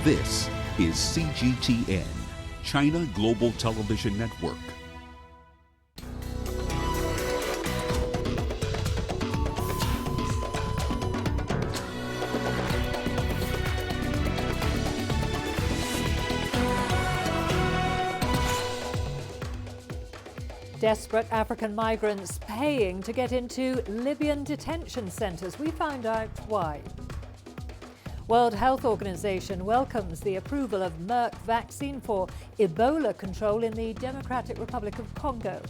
This is CGTN, China Global Television Network. Desperate African migrants paying to get into Libyan detention centres. We found out why. World Health Organization welcomes the approval of Merck vaccine for Ebola control in the Democratic Republic of Congo.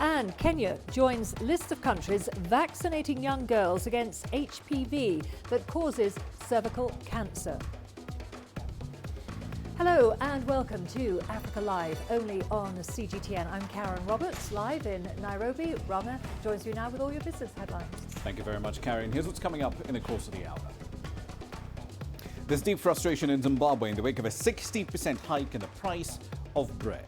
And Kenya joins list of countries vaccinating young girls against HPV that causes cervical cancer. Hello and welcome to Africa Live, only on CGTN. I'm Karen Roberts, live in Nairobi. Rama joins you now with all your business headlines. Thank you very much, Karen. Here's what's coming up in the course of the hour. There's deep frustration in Zimbabwe in the wake of a 60% hike in the price of bread.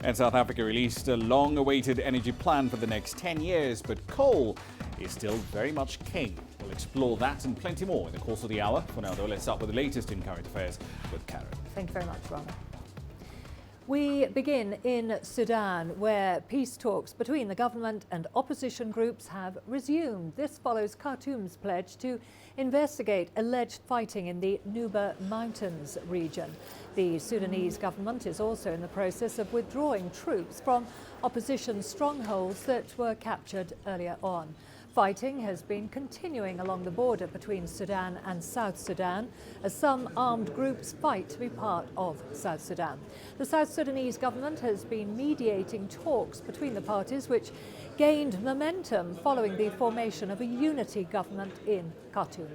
And South Africa released a long-awaited energy plan for the next 10 years, but coal is still very much king. We'll explore that and plenty more in the course of the hour. For now, though, let's start with the latest in current affairs with Karen. Thank you very much, Rama. We begin in Sudan, where peace talks between the government and opposition groups have resumed. This follows Khartoum's pledge to investigate alleged fighting in the Nuba Mountains region. The Sudanese government is also in the process of withdrawing troops from opposition strongholds that were captured earlier on. Fighting has been continuing along the border between Sudan and South Sudan as some armed groups fight to be part of South Sudan. The South Sudanese government has been mediating talks between the parties, which gained momentum following the formation of a unity government in Khartoum.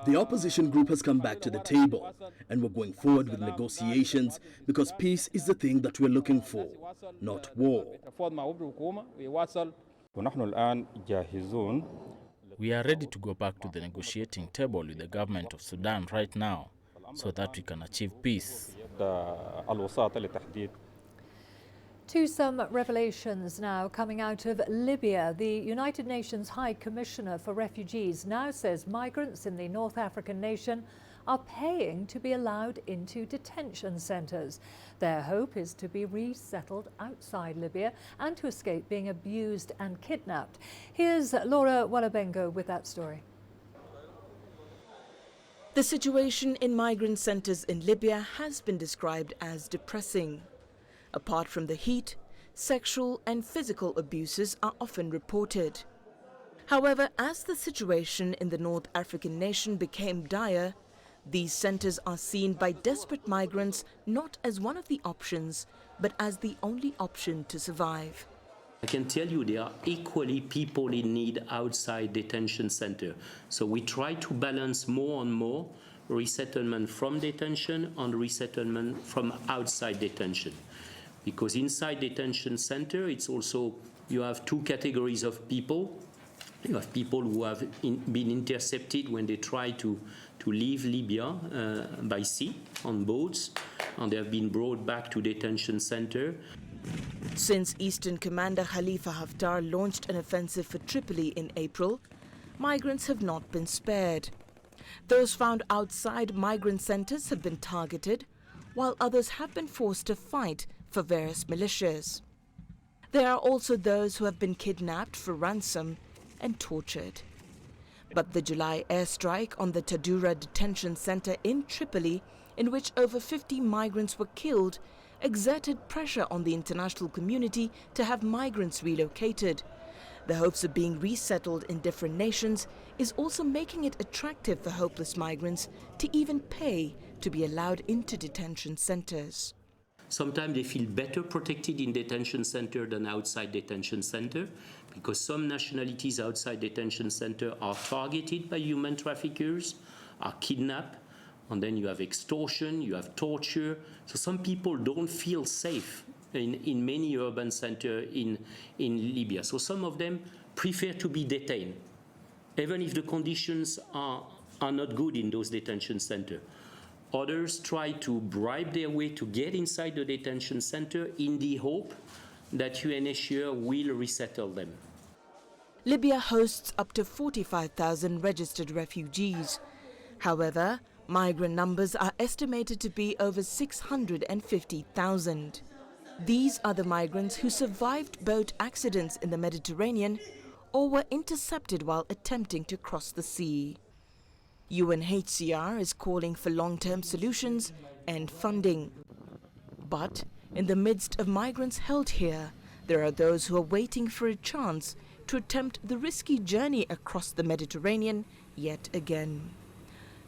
The opposition group has come back to the table, and we're going forward with negotiations because peace is the thing that we're looking for, not war. We are ready to go back to the negotiating table with the government of Sudan right now so that we can achieve peace. To some revelations now coming out of Libya. The United Nations High Commissioner for Refugees now says migrants in the North African nation are paying to be allowed into detention centres. Their hope is to be resettled outside Libya and to escape being abused and kidnapped. Here's Laura Walabengo with that story. The situation in migrant centres in Libya has been described as depressing. Apart from the heat, sexual and physical abuses are often reported. However, as the situation in the North African nation became dire, these centres are seen by desperate migrants not as one of the options, but as the only option to survive. I can tell you there are equally people in need outside detention centre. So we try to balance more and more resettlement from detention and resettlement from outside detention. Because inside detention center, it's also, you have two categories of people. You have people who have been intercepted when they try to leave Libya by sea on boats, and they have been brought back to detention center. Since Eastern Commander Khalifa Haftar launched an offensive for Tripoli in April, migrants have not been spared. Those found outside migrant centers have been targeted, while others have been forced to fight for various militias. There are also those who have been kidnapped for ransom and tortured. But the July airstrike on the Tadura detention center in Tripoli, in which over 50 migrants were killed, exerted pressure on the international community to have migrants relocated. The hopes of being resettled in different nations is also making it attractive for hopeless migrants to even pay to be allowed into detention centers. Sometimes they feel better protected in detention center than outside detention center because some nationalities outside detention center are targeted by human traffickers, are kidnapped, and then you have extortion, you have torture. So some people don't feel safe in many urban centers in Libya. So some of them prefer to be detained, even if the conditions are not good in those detention centers. Others try to bribe their way to get inside the detention center in the hope that UNHCR will resettle them. Libya hosts up to 45,000 registered refugees. However, migrant numbers are estimated to be over 650,000. These are the migrants who survived boat accidents in the Mediterranean or were intercepted while attempting to cross the sea. UNHCR is calling for long-term solutions and funding. But in the midst of migrants held here, there are those who are waiting for a chance to attempt the risky journey across the Mediterranean yet again.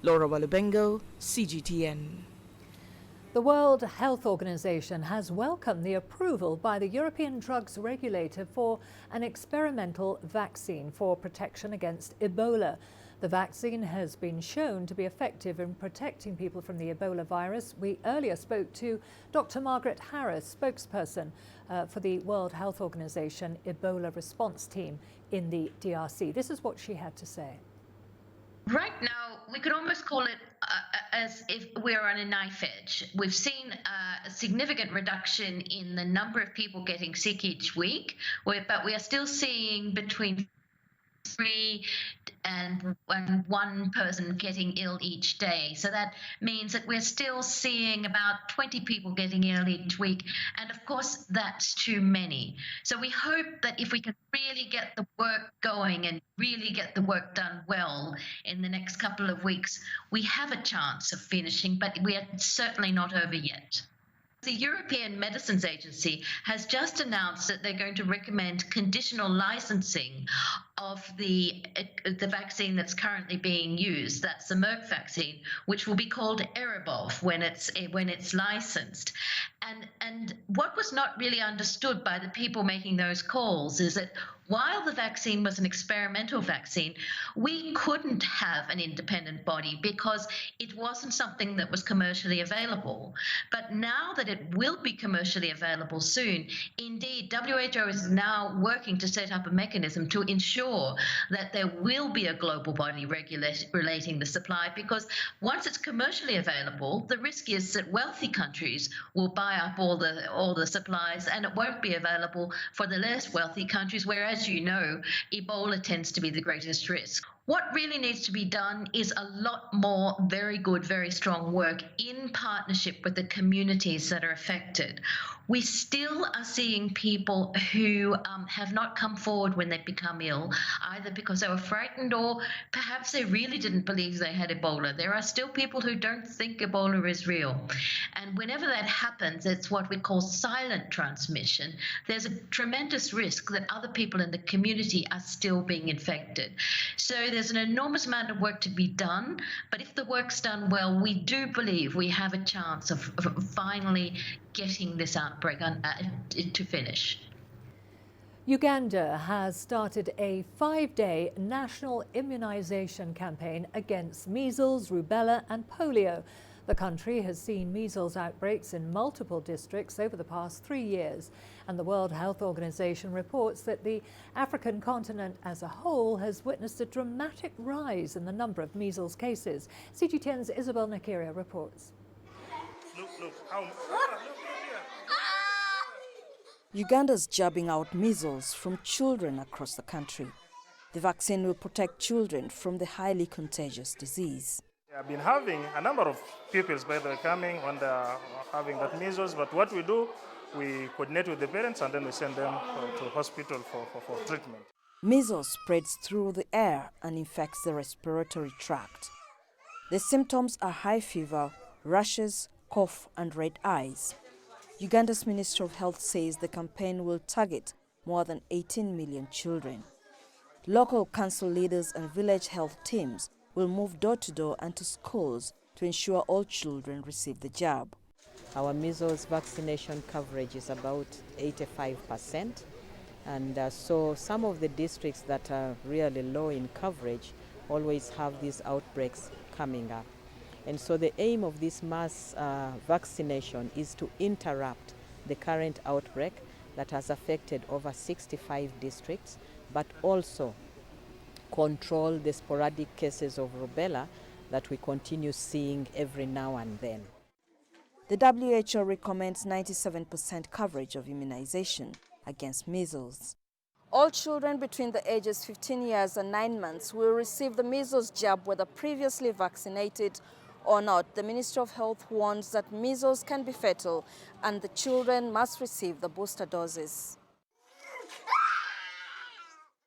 Laura Walubengo, CGTN. The World Health Organization has welcomed the approval by the European Drugs Regulator for an experimental vaccine for protection against Ebola. The vaccine has been shown to be effective in protecting people from the Ebola virus. We earlier spoke to Dr. Margaret Harris, spokesperson for the World Health Organization Ebola response team in the DRC. This is what she had to say. Right now, we could almost call it as if we're on a knife edge. We've seen a significant reduction in the number of people getting sick each week, but we are still seeing between 3 and 1 person getting ill each day. So that means that we're still seeing about 20 people getting ill each week. And of course, that's too many. So we hope that if we can really get the work going and really get the work done well in the next couple of weeks, we have a chance of finishing, but we are certainly not over yet. The European Medicines Agency has just announced that they're going to recommend conditional licensing of the vaccine that's currently being used. That's the Merck vaccine, which will be called Erebov when it's licensed. And what was not really understood by the people making those calls is that while the vaccine was an experimental vaccine, we couldn't have an independent body because it wasn't something that was commercially available. But now that it will be commercially available soon, indeed, WHO is now working to set up a mechanism to ensure that there will be a global body regulating the supply, because once it's commercially available, the risk is that wealthy countries will buy up all the supplies and it won't be available for the less wealthy countries, where, as you know, Ebola tends to be the greatest risk. What really needs to be done is a lot more very good, very strong work in partnership with the communities that are affected. We still are seeing people who have not come forward when they've become ill, either because they were frightened or perhaps they really didn't believe they had Ebola. There are still people who don't think Ebola is real. And whenever that happens, it's what we call silent transmission. There's a tremendous risk that other people in the community are still being infected. So there's an enormous amount of work to be done, but if the work's done well, we do believe we have a chance of finally getting this outbreak to finish. Uganda has started a 5-day national immunization campaign against measles, rubella and polio. The country has seen measles outbreaks in multiple districts over the past 3 years, and the World Health Organization reports that the African continent as a whole has witnessed a dramatic rise in the number of measles cases. CGTN's Isabel Nakiria reports. Uganda's jabbing out measles from children across the country. The vaccine will protect children from the highly contagious disease. I've been having a number of pupils, by the way, coming when they're having that measles, but what we do, we coordinate with the parents and then we send them to hospital for treatment. Measles spreads through the air and infects the respiratory tract. The symptoms are high fever, rashes, cough and red eyes. Uganda's Ministry of Health says the campaign will target more than 18 million children. Local council leaders and village health teams will move door to door and to schools to ensure all children receive the jab. Our measles vaccination coverage is about 85%, and so some of the districts that are really low in coverage always have these outbreaks coming up. And so the aim of this mass vaccination is to interrupt the current outbreak that has affected over 65 districts, but also control the sporadic cases of rubella that we continue seeing every now and then. The WHO recommends 97% coverage of immunization against measles. All children between the ages 15 years and 9 months will receive the measles jab whether previously vaccinated or not. The Ministry of Health warns that measles can be fatal and the children must receive the booster doses.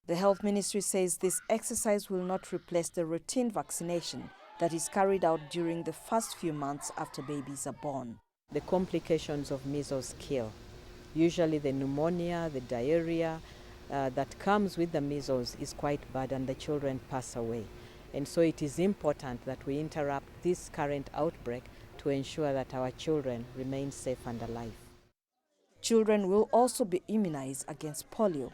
The Health Ministry says this exercise will not replace the routine vaccination that is carried out during the first few months after babies are born. The complications of measles kill. Usually the pneumonia, the diarrhea that comes with the measles is quite bad and the children pass away. And so it is important that we interrupt this current outbreak to ensure that our children remain safe and alive. Children will also be immunized against polio.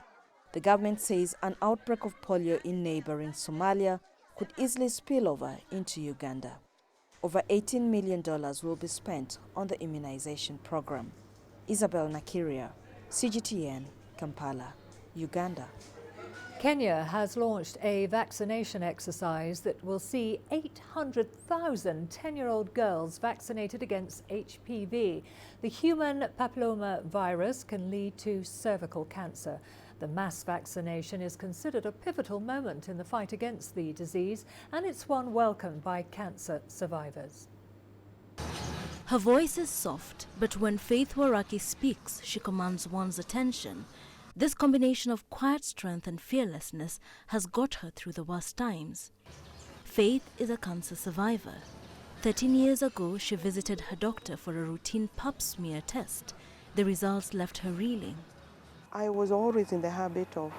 The government says an outbreak of polio in neighboring Somalia could easily spill over into Uganda. Over $18 million will be spent on the immunization program. Isabel Nakiria, CGTN, Kampala, Uganda. Kenya has launched a vaccination exercise that will see 800,000 10-year-old girls vaccinated against HPV. The human papilloma virus can lead to cervical cancer. The mass vaccination is considered a pivotal moment in the fight against the disease, and it's one welcomed by cancer survivors. Her voice is soft, but when Faith Waraki speaks, she commands one's attention. This combination of quiet strength and fearlessness has got her through the worst times. Faith is a cancer survivor. 13 years ago, she visited her doctor for a routine pap smear test. The results left her reeling. I was always in the habit of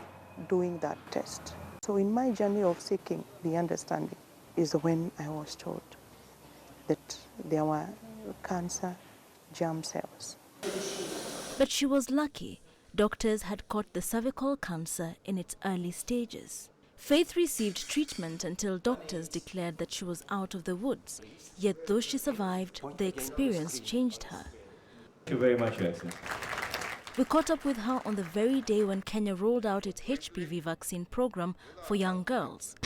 doing that test. So in my journey of seeking the understanding is when I was told that there were cancer germ cells. But she was lucky. Doctors had caught the cervical cancer in its early stages. Faith received treatment until doctors declared that she was out of the woods. Yet though she survived, the experience changed her. Thank you very much, Leslie. We caught up with her on the very day when Kenya rolled out its HPV vaccine program for young girls.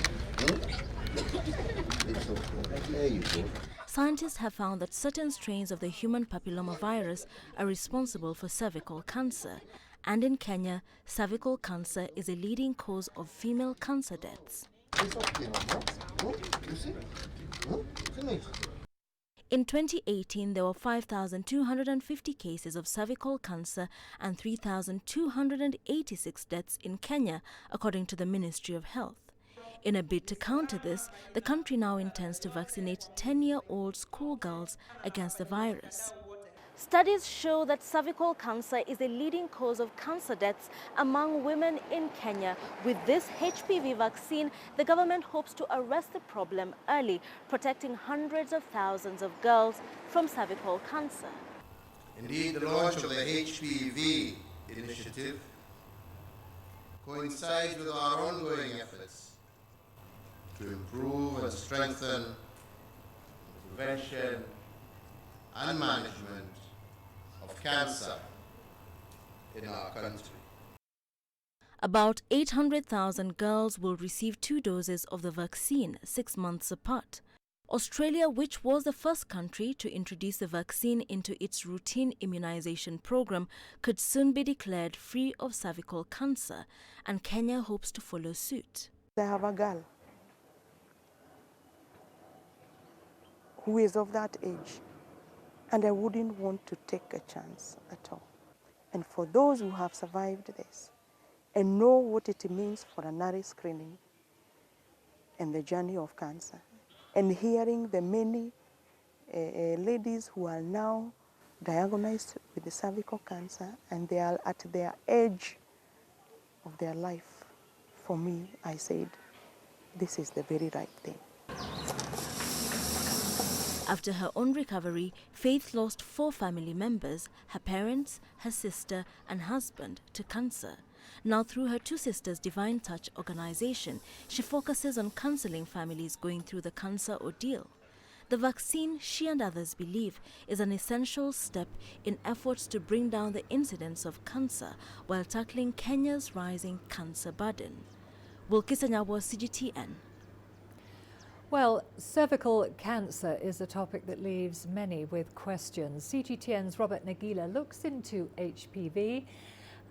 Scientists have found that certain strains of the human papillomavirus are responsible for cervical cancer. And in Kenya, cervical cancer is a leading cause of female cancer deaths. In 2018, there were 5,250 cases of cervical cancer and 3,286 deaths in Kenya, according to the Ministry of Health. In a bid to counter this, the country now intends to vaccinate 10-year-old schoolgirls against the virus. Studies show that cervical cancer is a leading cause of cancer deaths among women in Kenya. With this HPV vaccine, the government hopes to arrest the problem early, protecting hundreds of thousands of girls from cervical cancer. Indeed, the launch of the HPV initiative coincides with our ongoing efforts to improve and strengthen the prevention and management of cancer in our country. About 800,000 girls will receive 2 doses of the vaccine 6 months apart. Australia, which was the first country to introduce the vaccine into its routine immunization program, could soon be declared free of cervical cancer, and Kenya hopes to follow suit. I have a girl who is of that age, and I wouldn't want to take a chance at all. And for those who have survived this and know what it means for an early screening and the journey of cancer, and hearing the many ladies who are now diagnosed with the cervical cancer and they are at their edge of their life, for me, I said, this is the very right thing. After her own recovery, Faith lost 4 family members, her parents, her sister and husband, to cancer. Now through her Two Sisters Divine Touch organization, she focuses on counseling families going through the cancer ordeal. The vaccine, she and others believe, is an essential step in efforts to bring down the incidence of cancer while tackling Kenya's rising cancer burden. Wilkisa Nyabwa, CGTN. Well, cervical cancer is a topic that leaves many with questions. CGTN's Robert Nagila looks into HPV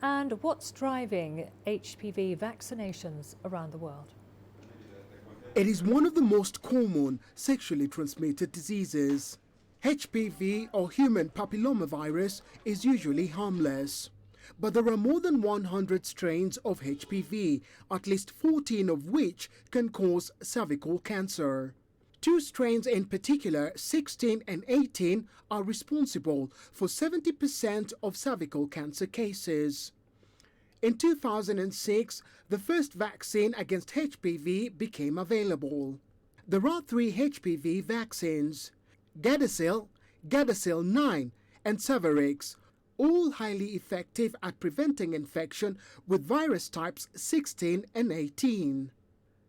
and what's driving HPV vaccinations around the world. It is one of the most common sexually transmitted diseases. HPV, or human papillomavirus, is usually harmless. But there are more than 100 strains of HPV, at least 14 of which can cause cervical cancer. Two strains in particular, 16 and 18, are responsible for 70% of cervical cancer cases. In 2006, the first vaccine against HPV became available. There are 3 HPV vaccines: Gardasil, Gardasil 9, and Cervarix, all highly effective at preventing infection with virus types 16 and 18.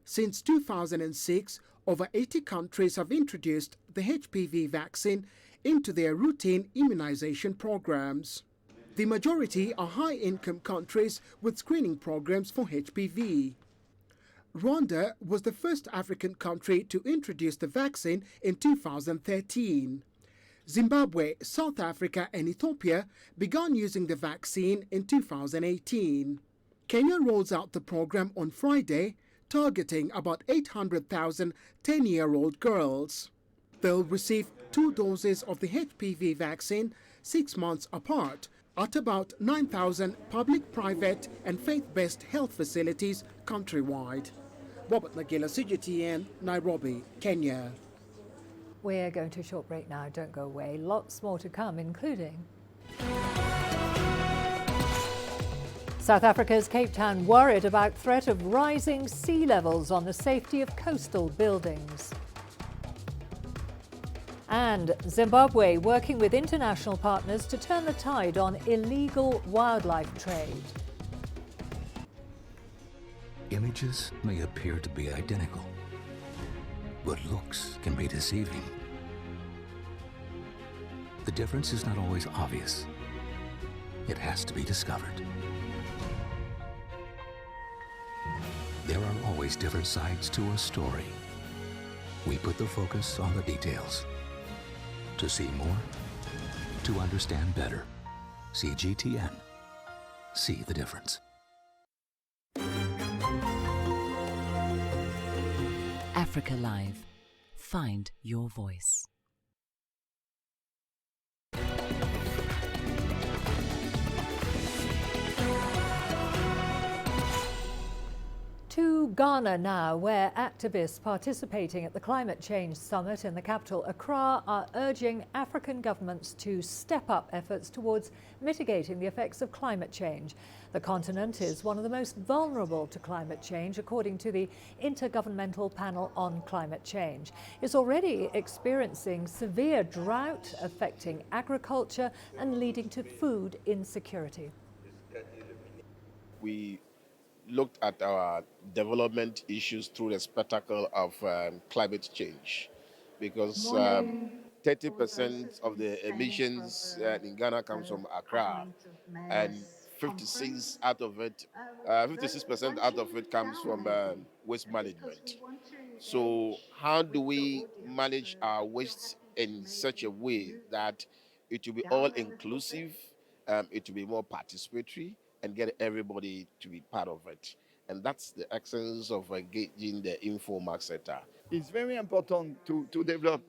Since 2006, over 80 countries have introduced the HPV vaccine into their routine immunization programs. The majority are high-income countries with screening programs for HPV. Rwanda was the first African country to introduce the vaccine in 2013. Zimbabwe, South Africa and Ethiopia began using the vaccine in 2018. Kenya rolls out the program on Friday, targeting about 800,000 10-year-old girls. They'll receive 2 doses of the HPV vaccine 6 months apart at about 9,000 public, private and faith-based health facilities countrywide. Robert Nagila, CGTN, Nairobi, Kenya. We're going to a short break now. Don't go away. Lots more to come, including South Africa's Cape Town worried about threat of rising sea levels on the safety of coastal buildings. And Zimbabwe working with international partners to turn the tide on illegal wildlife trade. Images may appear to be identical, but looks can be deceiving. The difference is not always obvious. It has to be discovered. There are always different sides to a story. We put the focus on the details. To see more, to understand better. CGTN. See the difference. Africa Live. Find your voice. To Ghana now, where activists participating at the Climate Change Summit in the capital, Accra, are urging African governments to step up efforts towards mitigating the effects of climate change. The continent is one of the most vulnerable to climate change, according to the Intergovernmental Panel on Climate Change. It's already experiencing severe drought affecting agriculture and leading to food insecurity. We looked at our development issues through the spectacle of climate change, because 30% of the emissions in Ghana comes from Accra, and 56% out of it comes from waste management. So how do we manage our waste in such a way that it will be all inclusive, it will be more participatory, and get everybody to be part of it? And that's the essence of engaging the informal sector. It's very important to develop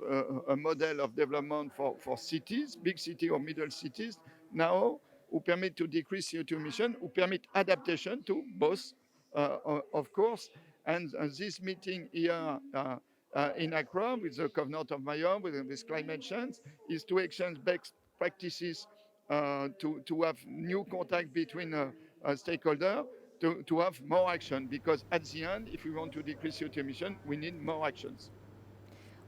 a model of development for cities, big cities or middle cities, now, who permit to decrease CO2 emission, who permit adaptation to both, of course. And this meeting here in Accra with the Governor of Mayotte, with climate change, is to exchange best practices, to have new contact between stakeholders, to have more action, because at the end, if we want to decrease CO2 emission, we need more actions.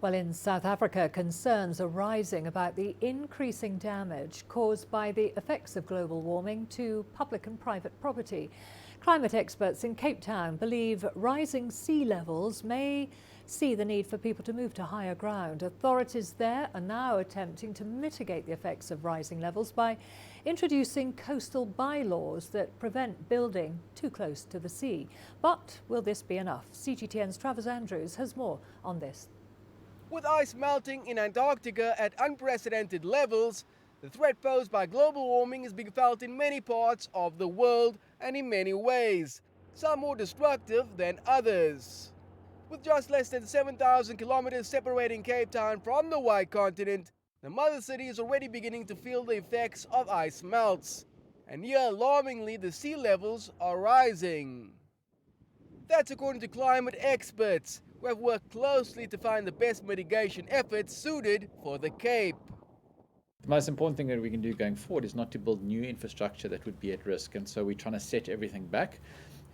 Well, in South Africa, concerns are rising about the increasing damage caused by the effects of global warming to public and private property. Climate experts in Cape Town believe rising sea levels may see the need for people to move to higher ground. Authorities there are now attempting to mitigate the effects of rising levels by introducing coastal bylaws that prevent building too close to the sea. But will this be enough? CGTN's Travis Andrews has more on this. With ice melting in Antarctica at unprecedented levels, The threat posed by global warming is being felt in many parts of the world and in many ways, some more destructive than others. With just less than 7,000 kilometers separating Cape Town from the white continent, the mother city is already beginning to feel the effects of ice melts. And here, alarmingly, the sea levels are rising. That's according to climate experts, who have worked closely to find the best mitigation efforts suited for the Cape. The most important thing that we can do going forward is not to build new infrastructure that would be at risk, and so we're trying to set everything back.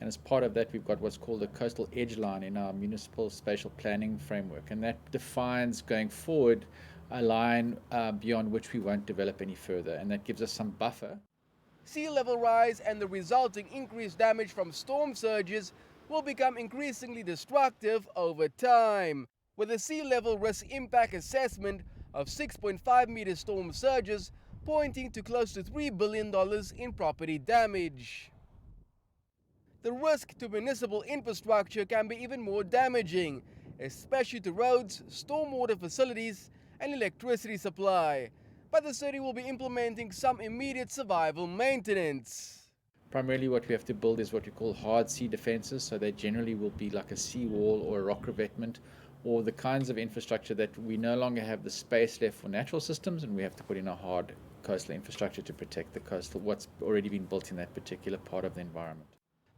And as part of that, we've got what's called a coastal edge line in our municipal spatial planning framework, and that defines going forward a line beyond which we won't develop any further, and that gives us some buffer. Sea level rise and the resulting increased damage from storm surges will become increasingly destructive over time, with a sea level risk impact assessment of 6.5 meter storm surges pointing to close to $3 billion in property damage. The risk to municipal infrastructure can be even more damaging, especially to roads, stormwater facilities, and electricity supply. But the city will be implementing some immediate survival maintenance. Primarily what we have to build is what we call hard sea defenses, so they generally will be like a sea wall or a rock revetment, or the kinds of infrastructure that we no longer have the space left for natural systems, and we have to put in a hard coastal infrastructure to protect the coastal, what's already been built in that particular part of the environment.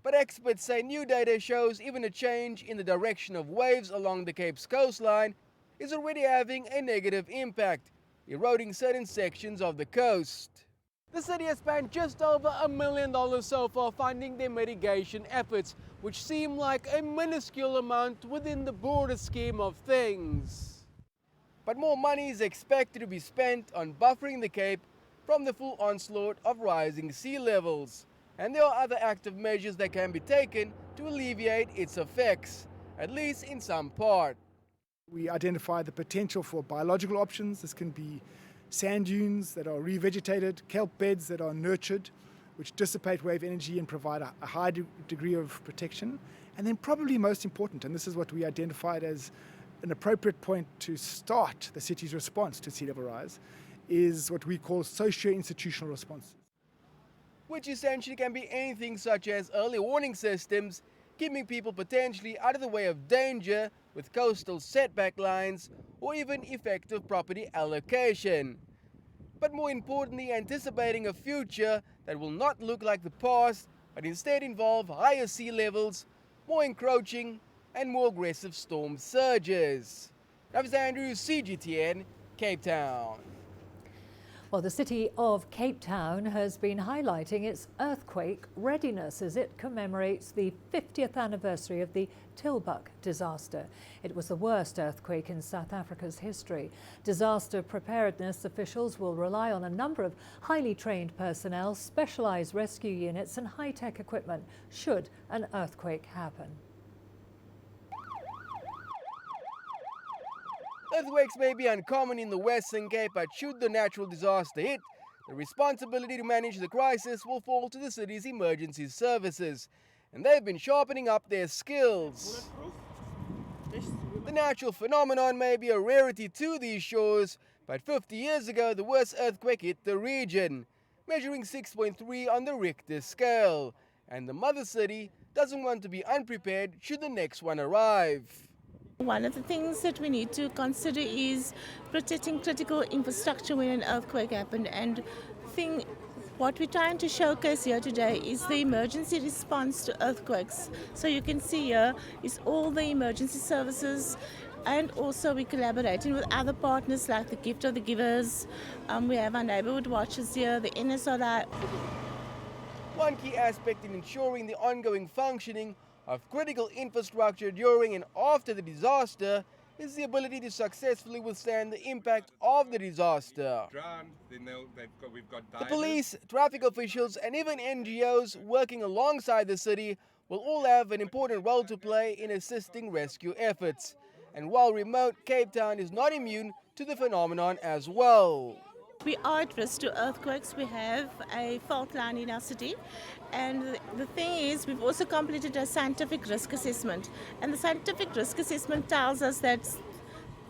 But experts say new data shows even a change in the direction of waves along the Cape's coastline is already having a negative impact, eroding certain sections of the coast. The city has spent just over $1 million so far funding their mitigation efforts, which seem like a minuscule amount within the broader scheme of things. But more money is expected to be spent on buffering the Cape from the full onslaught of rising sea levels. And there are other active measures that can be taken to alleviate its effects, at least in some part. We identify the potential for biological options. This can be sand dunes that are revegetated, kelp beds that are nurtured, which dissipate wave energy and provide a high degree of protection. And then probably most important, and this is what we identified as an appropriate point to start the city's response to sea level rise, is what we call socio-institutional responses, which essentially can be anything such as early warning systems, keeping people potentially out of the way of danger with coastal setback lines, or even effective property allocation. But more importantly, anticipating a future that will not look like the past, but instead involve higher sea levels, more encroaching, and more aggressive storm surges. Travis Andrews, CGTN, Cape Town. Well, the city of Cape Town has been highlighting its earthquake readiness as it commemorates the 50th anniversary of the Tilbury disaster. It was the worst earthquake in South Africa's history. Disaster preparedness officials will rely on a number of highly trained personnel, specialized rescue units and high-tech equipment should an earthquake happen. Earthquakes may be uncommon in the Western Cape, but should the natural disaster hit, the responsibility to manage the crisis will fall to the city's emergency services, and they've been sharpening up their skills. The natural phenomenon may be a rarity to these shores, but 50 years ago the worst earthquake hit the region, measuring 6.3 on the Richter scale, and the mother city doesn't want to be unprepared should the next one arrive. One of the things that we need to consider is protecting critical infrastructure when an earthquake happened. And what we're trying to showcase here today is the emergency response to earthquakes. So you can see here is all the emergency services, and also we're collaborating with other partners like the Gift of the Givers. We have our neighborhood watchers here, the NSRI. One key aspect in ensuring the ongoing functioning of critical infrastructure during and after the disaster is the ability to successfully withstand the impact of the disaster. The police, traffic officials and even NGOs working alongside the city will all have an important role to play in assisting rescue efforts. And while remote, Cape Town is not immune to the phenomenon as well. We are at risk to earthquakes. We have a fault line in our city, and the thing is we've also completed a scientific risk assessment, and the scientific risk assessment tells us that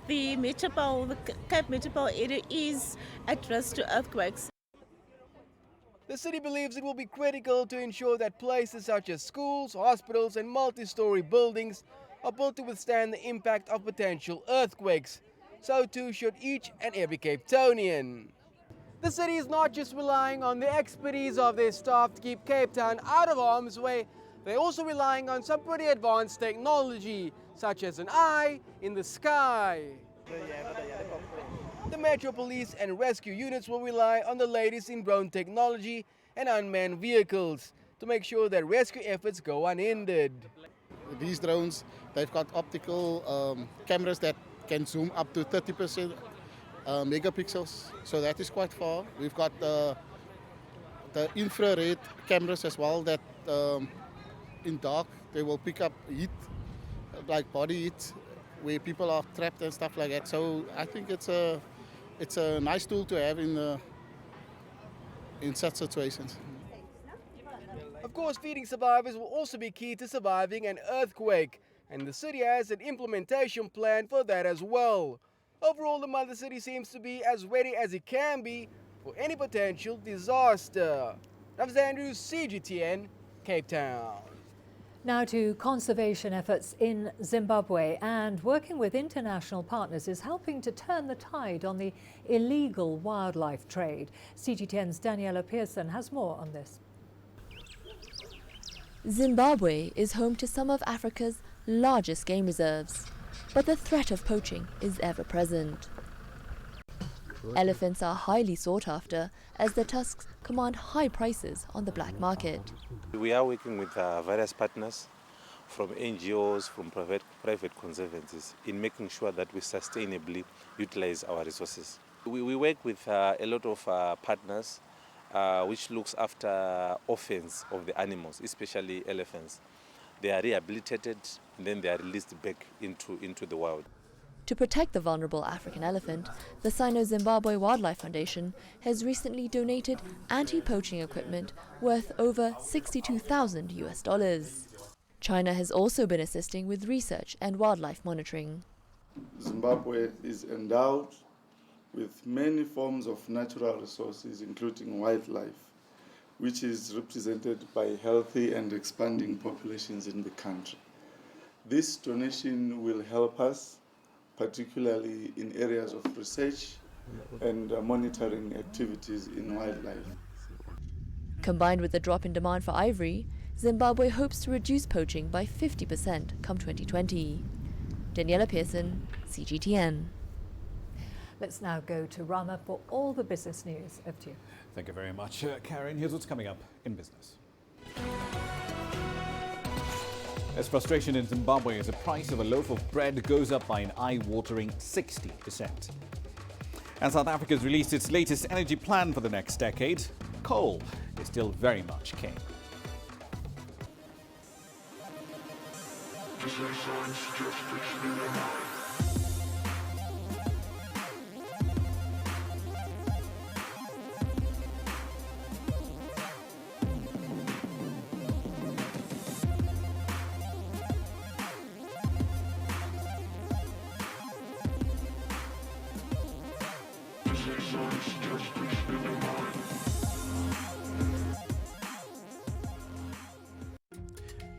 the Cape Metropole area is at risk to earthquakes. The city believes it will be critical to ensure that places such as schools, hospitals and multi-story buildings are built to withstand the impact of potential earthquakes. So too should each and every Cape Townian. The city is not just relying on the expertise of their staff to keep Cape Town out of harm's way, they're also relying on some pretty advanced technology, such as an eye in the sky. The Metro Police and rescue units will rely on the latest in drone technology and unmanned vehicles to make sure that rescue efforts go unhindered. These drones, they've got optical cameras that can zoom up to 30% megapixels, so that is quite far. We've got the infrared cameras as well that in dark they will pick up heat, like body heat, where people are trapped and stuff like that. So I think it's a nice tool to have in such situations. Of course, feeding survivors will also be key to surviving an earthquake, and the city has an implementation plan for that as well. Overall, the mother city seems to be as ready as it can be for any potential disaster. Ravs Andrews, CGTN, Cape Town. Now to conservation efforts in Zimbabwe, and working with international partners is helping to turn the tide on the illegal wildlife trade. CGTN's Daniela Pearson has more on this. Zimbabwe is home to some of Africa's largest game reserves, but the threat of poaching is ever present. Elephants are highly sought after as their tusks command high prices on the black market. We are working with various partners from NGOs, from private conservancies in making sure that we sustainably utilize our resources. We work with a lot of partners which looks after orphans of the animals, especially elephants. They are rehabilitated and then they are released back into the wild. To protect the vulnerable African elephant, the Sino-Zimbabwe Wildlife Foundation has recently donated anti-poaching equipment worth over $62,000. China has also been assisting with research and wildlife monitoring. Zimbabwe is endowed with many forms of natural resources, including wildlife, which is represented by healthy and expanding populations in the country. This donation will help us, particularly in areas of research and monitoring activities in wildlife. Combined with the drop in demand for ivory, Zimbabwe hopes to reduce poaching by 50% come 2020. Daniela Pearson, CGTN. Let's now go to Rama for all the business news. Over to you. Thank you very much, Karen. Here's what's coming up in business. There's frustration in Zimbabwe as the price of a loaf of bread goes up by an eye-watering 60%. And South Africa's released its latest energy plan for the next decade. Coal is still very much king.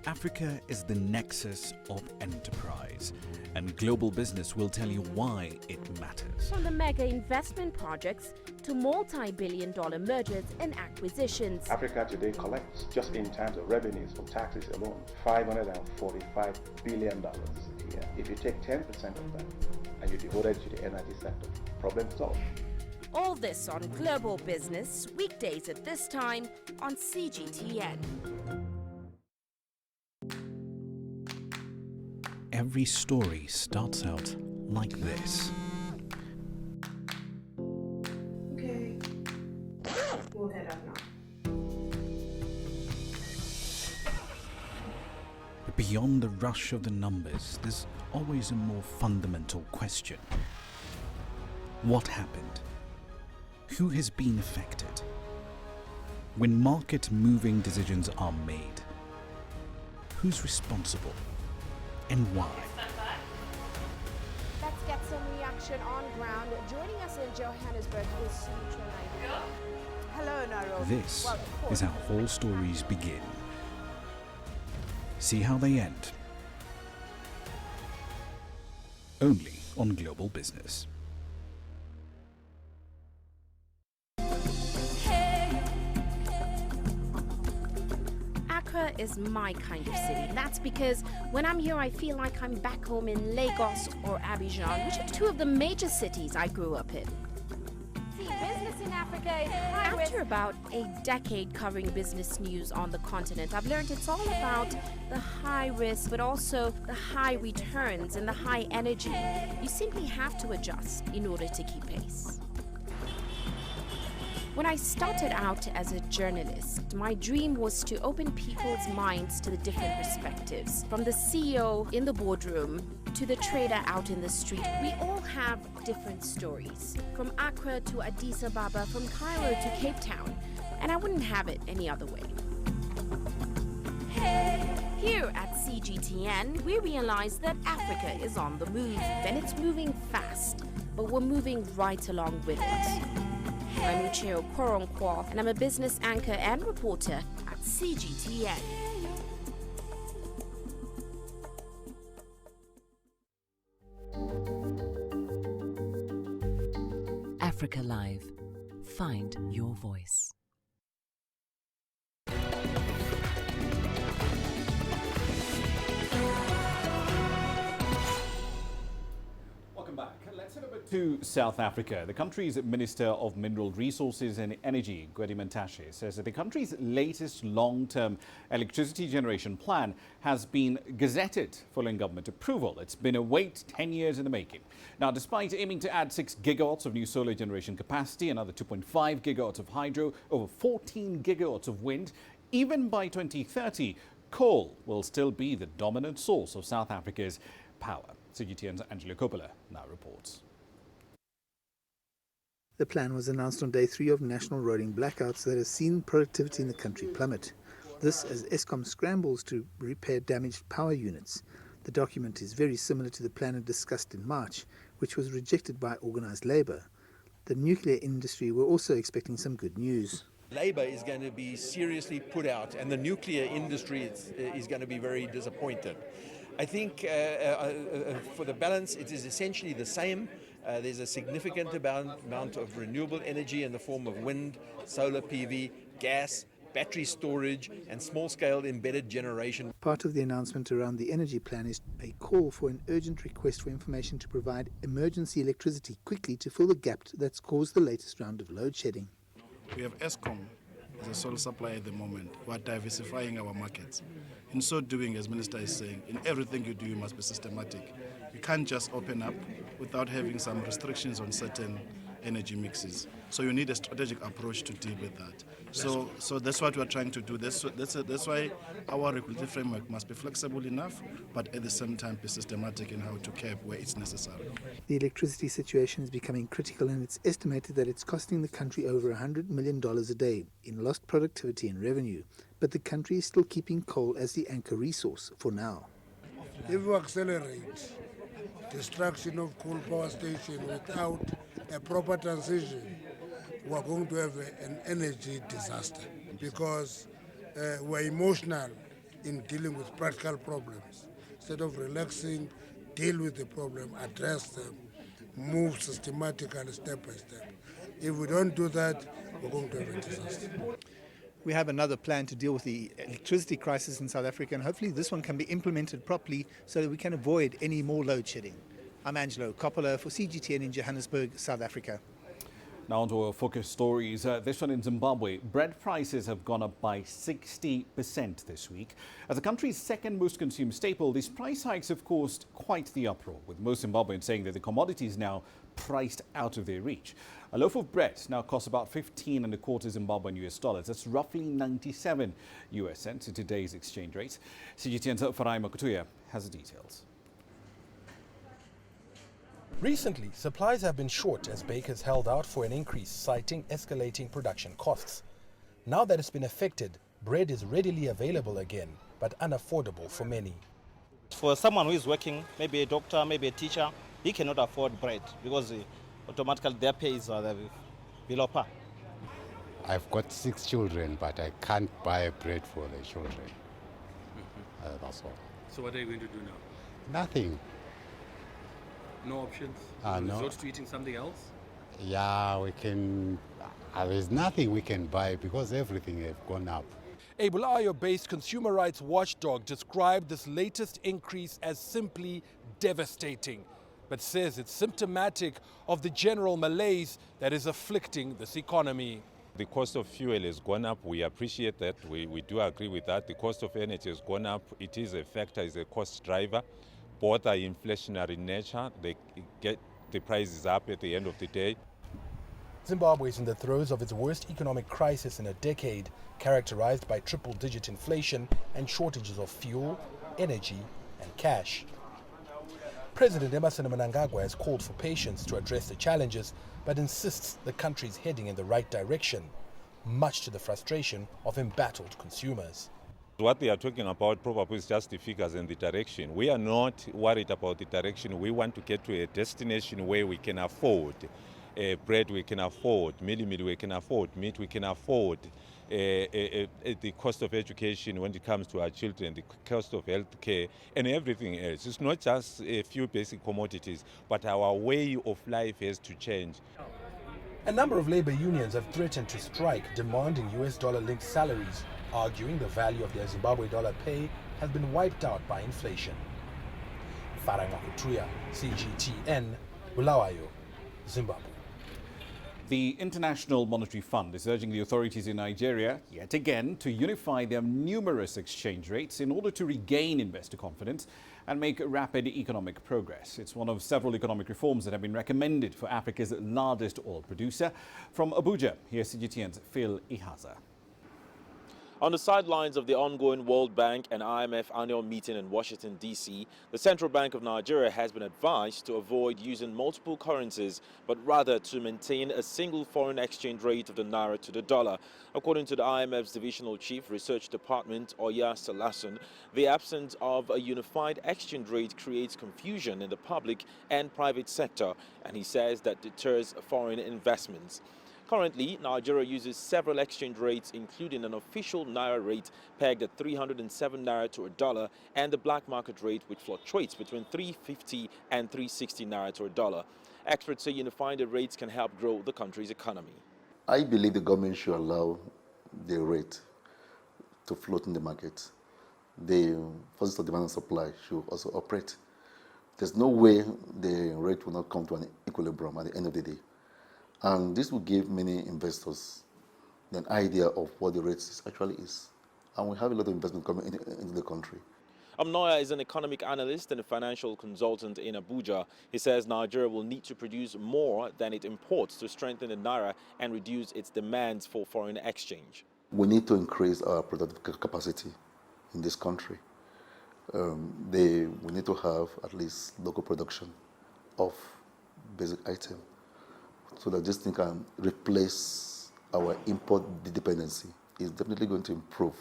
Africa is the nexus of enterprise, and global business will tell you why it matters. From the mega investment projects to multi-billion-dollar mergers and acquisitions. Africa today collects, just in terms of revenues from taxes alone, $545 billion a year. If you take 10% of that and you devote it to the energy sector, problem solved. All this on Global Business, weekdays at this time on CGTN. Every story starts out like this. Okay. We'll head up now. But beyond the rush of the numbers, there's always a more fundamental question. What happened? Who has been affected? When market-moving decisions are made, who's responsible? And why? That's get some reaction on ground. Joining us in Johannesburg is Sumitra Naidu. Hello, Nairobi. This is how all stories begin. See how they end. Only on Global Business. Accra is my kind of city. That's because when I'm here, I feel like I'm back home in Lagos or Abidjan, which are two of the major cities I grew up in. Business in Africa is high risk. After about a decade covering business news on the continent, I've learned it's all about the high risk, but also the high returns and the high energy. You simply have to adjust in order to keep pace. When I started out as a journalist, my dream was to open people's minds to the different perspectives. From the CEO in the boardroom to the trader out in the street, we all have different stories. From Accra to Addis Ababa, from Cairo to Cape Town, and I wouldn't have it any other way. Here at CGTN, we realize that Africa is on the move, and it's moving fast, but we're moving right along with it. I'm Ucheo Koronkwo, and I'm a business anchor and reporter at CGTN. Africa Live. Find your voice. Welcome back. Let's head over to South Africa. The country's Minister of Mineral Resources and Energy, Gwedi Mantashe, says that the country's latest long-term electricity generation plan has been gazetted following government approval. It's been a wait 10 years in the making. Now, despite aiming to add 6 gigawatts of new solar generation capacity, another 2.5 gigawatts of hydro, over 14 gigawatts of wind, even by 2030, coal will still be the dominant source of South Africa's power. CGTN's Angelo Coppola now reports. The plan was announced on day 3 of national rolling blackouts that has seen productivity in the country plummet. This as Eskom scrambles to repair damaged power units. The document is very similar to the plan discussed in March, which was rejected by organised labour. The nuclear industry were also expecting some good news. Labour is going to be seriously put out, and the nuclear industry is going to be very disappointed. I think for the balance, it is essentially the same. There's a significant amount of renewable energy in the form of wind, solar PV, gas, battery storage, and small-scale embedded generation. Part of the announcement around the energy plan is a call for an urgent request for information to provide emergency electricity quickly to fill the gap that's caused the latest round of load shedding. We have Eskom as a sole supplier at the moment. We are diversifying our markets. In so doing, as Minister is saying, in everything you do, you must be systematic. You can't just open up without having some restrictions on certain energy mixes. So you need a strategic approach to deal with that. So that's what we're trying to do. That's why our regulatory framework must be flexible enough, but at the same time be systematic in how to cap where it's necessary. The electricity situation is becoming critical, and it's estimated that it's costing the country over $100 million a day in lost productivity and revenue. But the country is still keeping coal as the anchor resource for now. If we accelerate destruction of coal power station without a proper transition, we are going to have an energy disaster, because we're emotional in dealing with practical problems. Instead of relaxing, deal with the problem, address them, move systematically step by step. If we don't do that, we're going to have a disaster. We have another plan to deal with the electricity crisis in South Africa, and hopefully this one can be implemented properly so that we can avoid any more load shedding. I'm Angelo Coppola for CGTN in Johannesburg, South Africa. Now on to our focus stories. This one in Zimbabwe. Bread prices have gone up by 60% this week. As the country's second most consumed staple, these price hikes have caused quite the uproar, with most Zimbabweans saying that the commodity is now priced out of their reach. A loaf of bread now costs about 15.25 Zimbabwean US dollars. That's roughly 97 US cents in today's exchange rates. CGTN's Farai Makutuya has the details. Recently, supplies have been short as bakers held out for an increase, citing escalating production costs. Now that it's been affected, bread is readily available again, but unaffordable for many. For someone who is working, maybe a doctor, maybe a teacher, he cannot afford bread because automatically their pay is below par. I've got 6 children, but I can't buy bread for the children. That's all. So what are you going to do now? Nothing. No options? No. Resort to eating something else? Yeah, we can. There's nothing we can buy because everything has gone up. A Bulawayo-based consumer rights watchdog described this latest increase as simply devastating, but says it's symptomatic of the general malaise that is afflicting this economy. The cost of fuel has gone up. We appreciate that. We do agree with that. The cost of energy has gone up. It is a factor, it's a cost driver. Both are inflationary in nature. They get the prices up at the end of the day. Zimbabwe is in the throes of its worst economic crisis in a decade, characterized by triple-digit inflation and shortages of fuel, energy, and cash. President Emmerson Mnangagwa has called for patience to address the challenges, but insists the country is heading in the right direction, much to the frustration of embattled consumers. What they are talking about probably is just the figures and the direction. We are not worried about the direction. We want to get to a destination where we can afford bread, we can afford meal, we can afford meat, we can afford the cost of education when it comes to our children, the cost of health care and everything else. It's not just a few basic commodities, but our way of life has to change. A number of labor unions have threatened to strike, demanding US dollar-linked salaries, arguing the value of their Zimbabwe dollar pay has been wiped out by inflation. Faranga Kutuya, CGTN, Bulawayo, Zimbabwe. The International Monetary Fund is urging the authorities in Nigeria, yet again, to unify their numerous exchange rates in order to regain investor confidence and make rapid economic progress. It's one of several economic reforms that have been recommended for Africa's largest oil producer. From Abuja, here's CGTN's Phil Ihaza. On the sidelines of the ongoing World Bank and IMF annual meeting in Washington, D.C., the Central Bank of Nigeria has been advised to avoid using multiple currencies, but rather to maintain a single foreign exchange rate of the naira to the dollar. According to the IMF's Divisional Chief Research Department, Oya Salasun, the absence of a unified exchange rate creates confusion in the public and private sector, and he says that deters foreign investments. Currently, Nigeria uses several exchange rates, including an official naira rate pegged at 307 naira to a dollar and the black market rate, which fluctuates between 350 and 360 naira to a dollar. Experts say unifying the rates can help grow the country's economy. I believe the government should allow the rate to float in the market. The forces of demand and supply should also operate. There's no way the rate will not come to an equilibrium at the end of the day. And this will give many investors an idea of what the rate actually is. And we have a lot of investment coming into the country. Amnoya is an economic analyst and a financial consultant in Abuja. He says Nigeria will need to produce more than it imports to strengthen the naira and reduce its demands for foreign exchange. We need to increase our productive capacity in this country. We need to have at least local production of basic items, so that this thing can replace our import dependency. It's definitely going to improve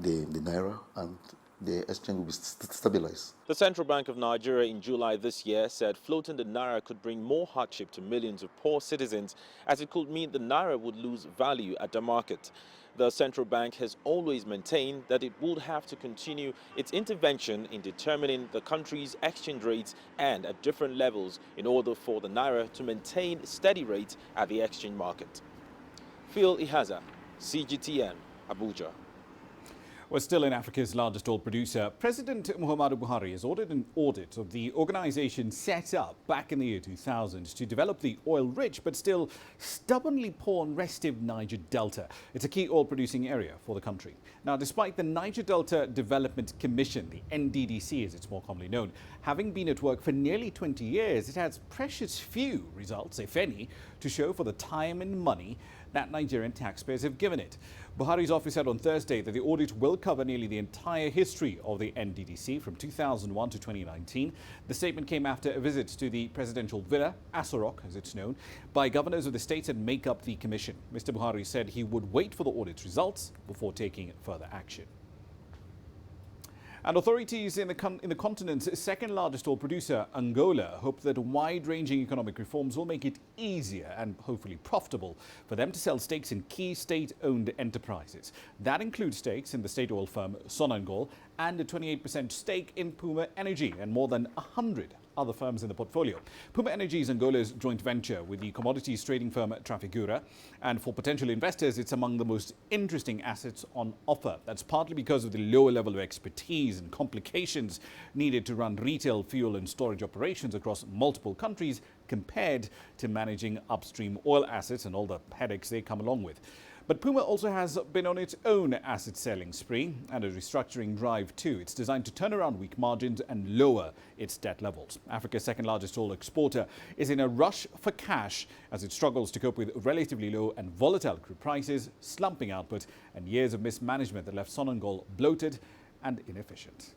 the naira, and the exchange will be stabilized. The Central Bank of Nigeria in July this year said floating the naira could bring more hardship to millions of poor citizens, as it could mean the naira would lose value at the market. The central bank has always maintained that it would have to continue its intervention in determining the country's exchange rates and at different levels in order for the naira to maintain steady rates at the exchange market. Phil Ihaza, CGTN, Abuja. We're still in Africa's largest oil producer. President Muhammadu Buhari has ordered an audit of the organization set up back in the year 2000 to develop the oil-rich but still stubbornly poor and restive Niger Delta. It's a key oil-producing area for the country. Now, despite the Niger Delta Development Commission, the NDDC as it's more commonly known, having been at work for nearly 20 years, it has precious few results, if any, to show for the time and money that Nigerian taxpayers have given it. Buhari's office said on Thursday that the audit will cover nearly the entire history of the NDDC from 2001 to 2019. The statement came after a visit to the presidential villa, Asorok as it's known, by governors of the states that make up the commission. Mr. Buhari said he would wait for the audit's results before taking further action. And authorities in the continent's second largest oil producer, Angola, hope that wide-ranging economic reforms will make it easier and hopefully profitable for them to sell stakes in key state-owned enterprises. That includes stakes in the state oil firm Sonangol and a 28% stake in Puma Energy and more than 100 other firms in the portfolio. Puma Energy is Angola's joint venture with the commodities trading firm Trafigura, and for potential investors, it's among the most interesting assets on offer. That's partly because of the lower level of expertise and complications needed to run retail, fuel and storage operations across multiple countries compared to managing upstream oil assets and all the headaches they come along with. But Puma also has been on its own asset selling spree and a restructuring drive too. It's designed to turn around weak margins and lower its debt levels. Africa's second largest oil exporter is in a rush for cash as it struggles to cope with relatively low and volatile crude prices, slumping output and years of mismanagement that left Sonangol bloated and inefficient.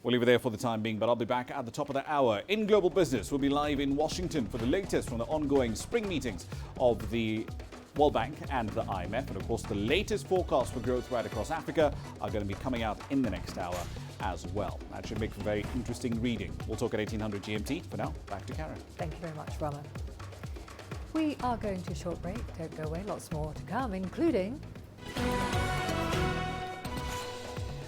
We'll leave it there for the time being, but I'll be back at the top of the hour. In Global Business, we'll be live in Washington for the latest from the ongoing spring meetings of the World Bank and the IMF. And of course, the latest forecasts for growth right across Africa are going to be coming out in the next hour as well. That should make for very interesting reading. We'll talk at 1800 GMT. For now, back to Karen. Thank you very much, Rama. We are going to a short break. Don't go away. Lots more to come, including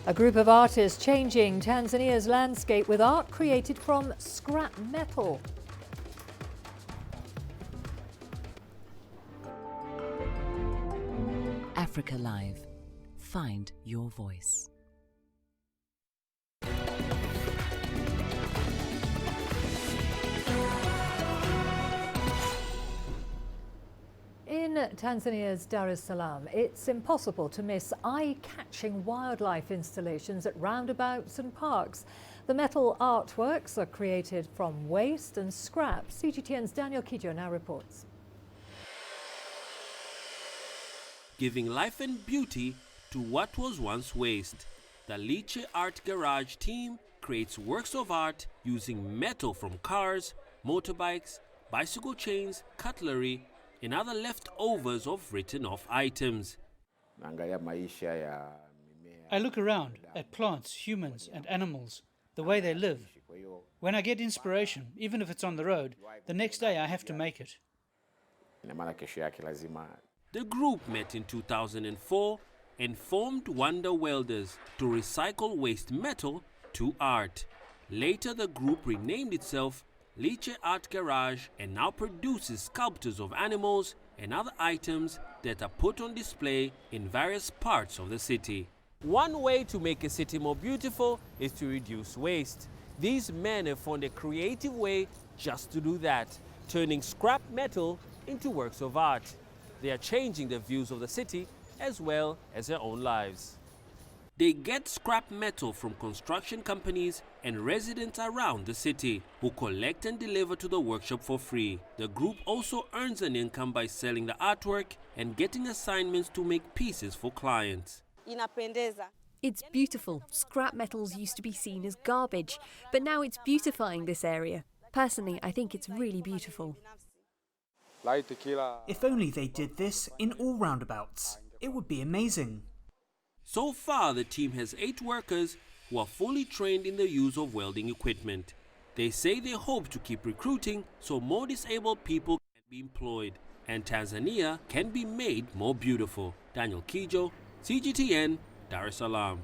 a group of artists changing Tanzania's landscape with art created from scrap metal. Africa Live. Find your voice. In Tanzania's Dar es Salaam, it's impossible to miss eye-catching wildlife installations at roundabouts and parks. The metal artworks are created from waste and scrap. CGTN's Daniel Kijo now reports. Giving life and beauty to what was once waste. The Liche Art Garage team creates works of art using metal from cars, motorbikes, bicycle chains, cutlery, and other leftovers of written-off items. I look around at plants, humans, and animals, the way they live. When I get inspiration, even if it's on the road, the next day I have to make it. The group met in 2004 and formed Wonder Welders to recycle waste metal to art. Later, the group renamed itself Liche Art Garage and now produces sculptures of animals and other items that are put on display in various parts of the city. One way to make a city more beautiful is to reduce waste. These men have found a creative way just to do that, turning scrap metal into works of art. They are changing the views of the city as well as their own lives. They get scrap metal from construction companies and residents around the city who collect and deliver to the workshop for free. The group also earns an income by selling the artwork and getting assignments to make pieces for clients. It's beautiful. Scrap metals used to be seen as garbage, but now it's beautifying this area. Personally, I think it's really beautiful. If only they did this in all roundabouts, it would be amazing. So far, the team has 8 workers who are fully trained in the use of welding equipment. They say they hope to keep recruiting so more disabled people can be employed and Tanzania can be made more beautiful. Daniel Kijo, CGTN, Dar es Salaam.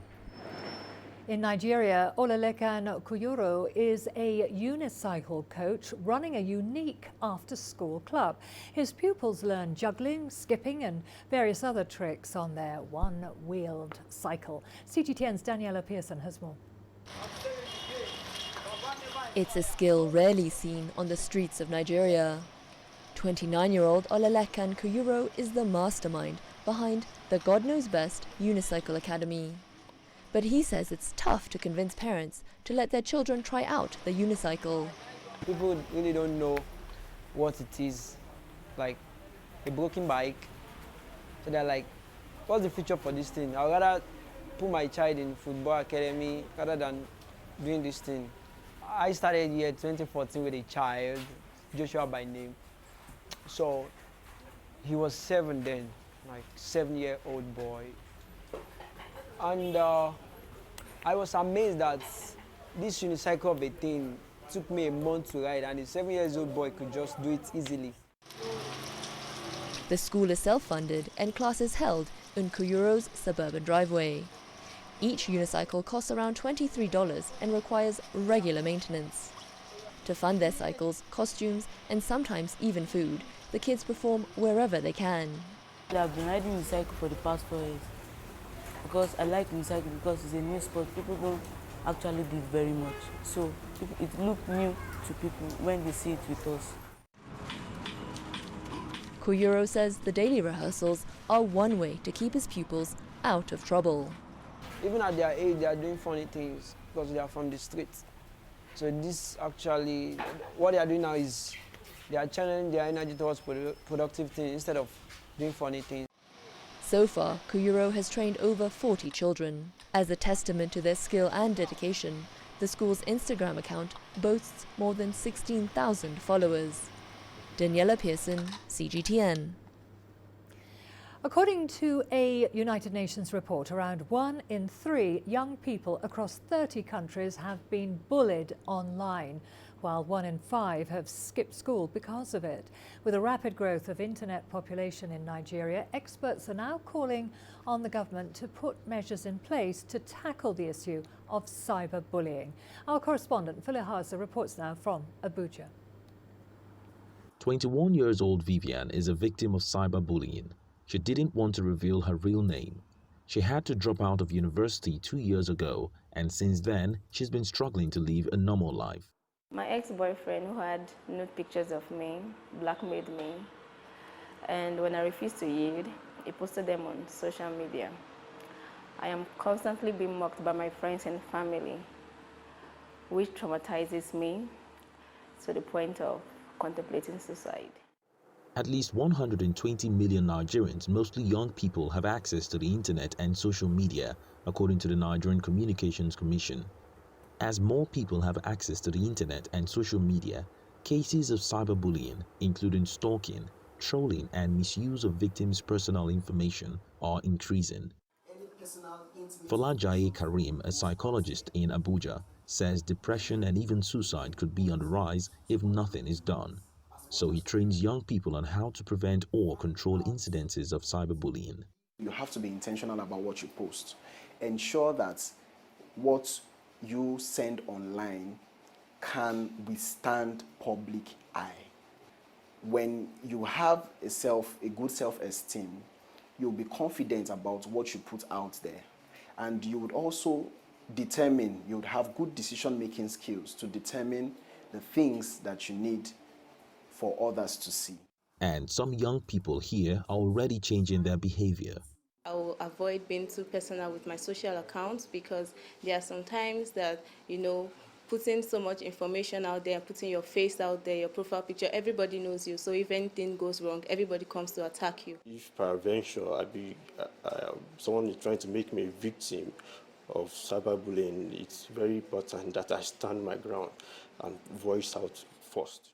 In Nigeria, Olalekan Kuyoro is a unicycle coach running a unique after-school club. His pupils learn juggling, skipping and various other tricks on their one-wheeled cycle. CGTN's Daniela Pearson has more. It's a skill rarely seen on the streets of Nigeria. 29-year-old Olalekan Kuyoro is the mastermind behind the God Knows Best Unicycle Academy. But he says it's tough to convince parents to let their children try out the unicycle. People really don't know what it is, like a broken bike. So they're like, what's the future for this thing? I'd rather put my child in football academy rather than doing this thing. I started here 2014 with a child, Joshua by name. So he was 7 then, like 7-year-old boy. And I was amazed that this unicycle of a thing took me a month to ride, and a 7-year-old boy could just do it easily. The school is self-funded and classes held in Kuyuro's suburban driveway. Each unicycle costs around $23 and requires regular maintenance. To fund their cycles, costumes, and sometimes even food, the kids perform wherever they can. I've been riding unicycle for the past 4 years because I like unicycle because it's a new sport. People don't actually do it very much. So it looks new to people when they see it with us. Kuyuro says the daily rehearsals are one way to keep his pupils out of trouble. Even at their age, they are doing funny things because they are from the streets. So this actually, what they are doing now is they are channeling their energy towards productive things instead of doing funny things. So far, Kuyuro has trained over 40 children. As a testament to their skill and dedication, the school's Instagram account boasts more than 16,000 followers. Daniela Pearson, CGTN. According to a United Nations report, around 1 in 3 young people across 30 countries have been bullied online, while 1 in 5 have skipped school because of it. With a rapid growth of internet population in Nigeria, experts are now calling on the government to put measures in place to tackle the issue of cyberbullying. Our correspondent, Phil Haza, reports now from Abuja. 21-year-old Vivian is a victim of cyberbullying. She didn't want to reveal her real name. She had to drop out of university 2 years ago, and since then, she's been struggling to live a normal life. My ex-boyfriend, who had nude pictures of me, blackmailed me. And when I refused to yield, he posted them on social media. I am constantly being mocked by my friends and family, which traumatizes me to the point of contemplating suicide. At least 120 million Nigerians, mostly young people, have access to the internet and social media, according to the Nigerian Communications Commission. As more people have access to the internet and social media, cases of cyberbullying, including stalking, trolling, and misuse of victims' personal information, are increasing. Folajaye Karim, a psychologist in Abuja, says depression and even suicide could be on the rise if nothing is done. So he trains young people on how to prevent or control incidences of cyberbullying. You have to be intentional about what you post. Ensure that what you send online can withstand public eye. When you have a good self-esteem, you'll be confident about what you put out there. And you would also you would have good decision-making skills to determine the things that you need for others to see. And some young people here are already changing their behavior. I will avoid being too personal with my social accounts because there are some times that, putting so much information out there, putting your face out there, your profile picture, everybody knows you. So if anything goes wrong, everybody comes to attack you. If peradventure someone is trying to make me a victim of cyberbullying, it's very important that I stand my ground and voice out first.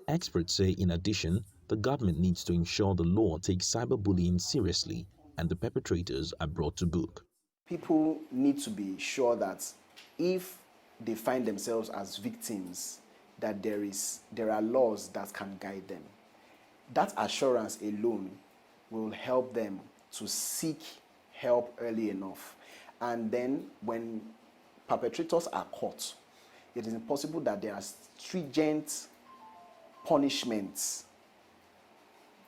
Experts say, in addition, the government needs to ensure the law takes cyberbullying seriously and the perpetrators are brought to book. People need to be sure that if they find themselves as victims, that there are laws that can guide them. That assurance alone will help them to seek help early enough. And then when perpetrators are caught, it is impossible that there are stringent punishments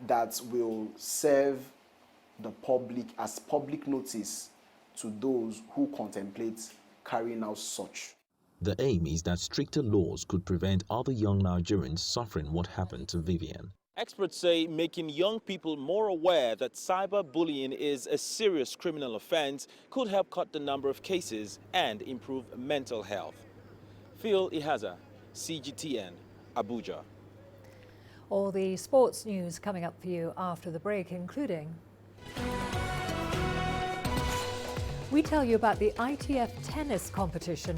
that will serve the public as public notice to those who contemplate carrying out such. The aim is that stricter laws could prevent other young Nigerians suffering what happened to Vivian. Experts say making young people more aware that cyberbullying is a serious criminal offense could help cut the number of cases and improve mental health. Phil Ihaza, CGTN, Abuja. All the sports news coming up for you after the break, including we tell you about the ITF tennis competition